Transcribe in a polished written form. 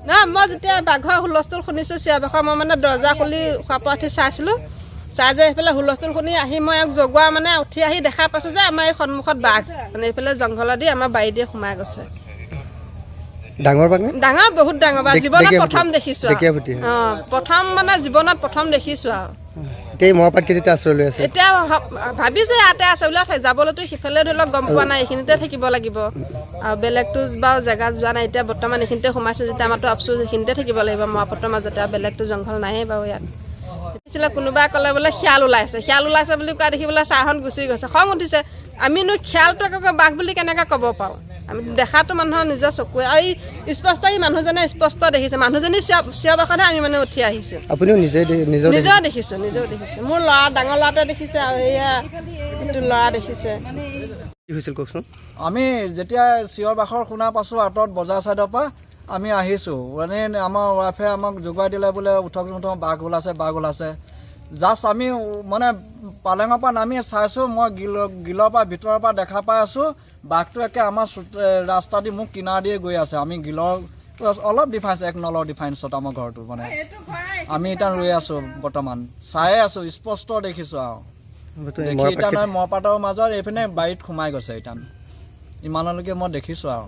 না মই যেতিয়া বাঘৰ হুলস্থুল শুনিছোঁ চিঞৰ বাখৰ মই মানে দৰ্জা খুলি খোৱাৰ পৰা উঠি চাইছিলোঁ চাই যে সেইফালে হুলস্থুল শুনি আহি মই এক জগোৱা মানে উঠি আহি দেখা পাইছোঁ যে আমাৰ এই সন্মুখত বাঘ মানে এইফালে জংঘলেদি আমাৰ বাৰী দিয়ে সোমাই গৈছে ডাঙৰ বাঘ ডাঙৰ বহুত ডাঙৰ বাঘ জীৱনত প্ৰথম দেখিছোঁ প্ৰথম মানে জীৱনত প্ৰথম দেখিছোঁ আৰু এতিয়া মহাপাট কেতিয়া আশ্ৰয় লৈ আছে এতিয়া ভাবিছোঁ ইয়াতে আছে বোলে যাবলৈতো সিফালে ধৰি লওক গম পোৱা নাই এইখিনিতে থাকিব লাগিব আৰু বেলেগতো বাৰু জেগাত যোৱা নাই এতিয়া বৰ্তমান এইখিনিতে সোমাইছে যেতিয়া আমাৰতো আফচোচ এইখিনিতে থাকিব লাগিব মহাপাটৰ মাজতে আৰু বেলেগতো জংঘল নাইয়ে বাৰু ইয়াত দেখিছিলে কোনোবাই ক'লে বোলে শিয়াল ওলাইছে বুলি কোৱা দেখি বোলে চাহখন গুচি গৈছে খং উঠিছে আমিনো শিয়ালটো আকৌ বাঘ বুলি কেনেকৈ ক'ব পাৰোঁ আমি দেখাটো মানুহৰ নিজৰ চকুৱে আৰু এই স্পষ্ট এই মানুহজনে স্পষ্ট দেখিছে মানুহজনী চিঞৰ বাখৰহে আমি মানে উঠি আহিছোঁ আপুনিও নিজেও দেখিছোঁ মোৰ ল'ৰা ডাঙৰ ল'ৰাটোৱে দেখিছে আৰু এয়া কিন্তু ল'ৰা দেখিছে কি হৈছিল কওকচোন আমি যেতিয়া চিঞৰ বাখৰ শুনা পাইছোঁ আঁতৰত বজাৰ ছাইডৰ পৰা আমি আহিছোঁ মানে আমাৰ ৱাইফে আমাক যোগাই দিলে বোলে উঠক বাঘ ওলাইছে জাষ্ট আমি মানে পালেঙৰ পৰা নামি চাইছোঁ মই গিলৰ পৰা ভিতৰৰ পৰা দেখা পাই আছোঁ বাঘটো একে আমাৰ ৰাস্তা দি মোক কিনাৰ দিয়ে গৈ আছে আমি গিলৰ অলপ ডিফাৰেঞ্চ 1 নলৰ ডিফাৰেঞ্চত আমাৰ ঘৰটো মানে আমি এতিয়া ৰৈ আছোঁ বৰ্তমান চায়ে আছোঁ স্পষ্ট দেখিছোঁ আৰু দেখি এতিয়া নহয় মহপাতৰ মাজত এইপিনে বাৰীত সোমাই গৈছে এতিয়া ইমানলৈকে মই দেখিছোঁ আৰু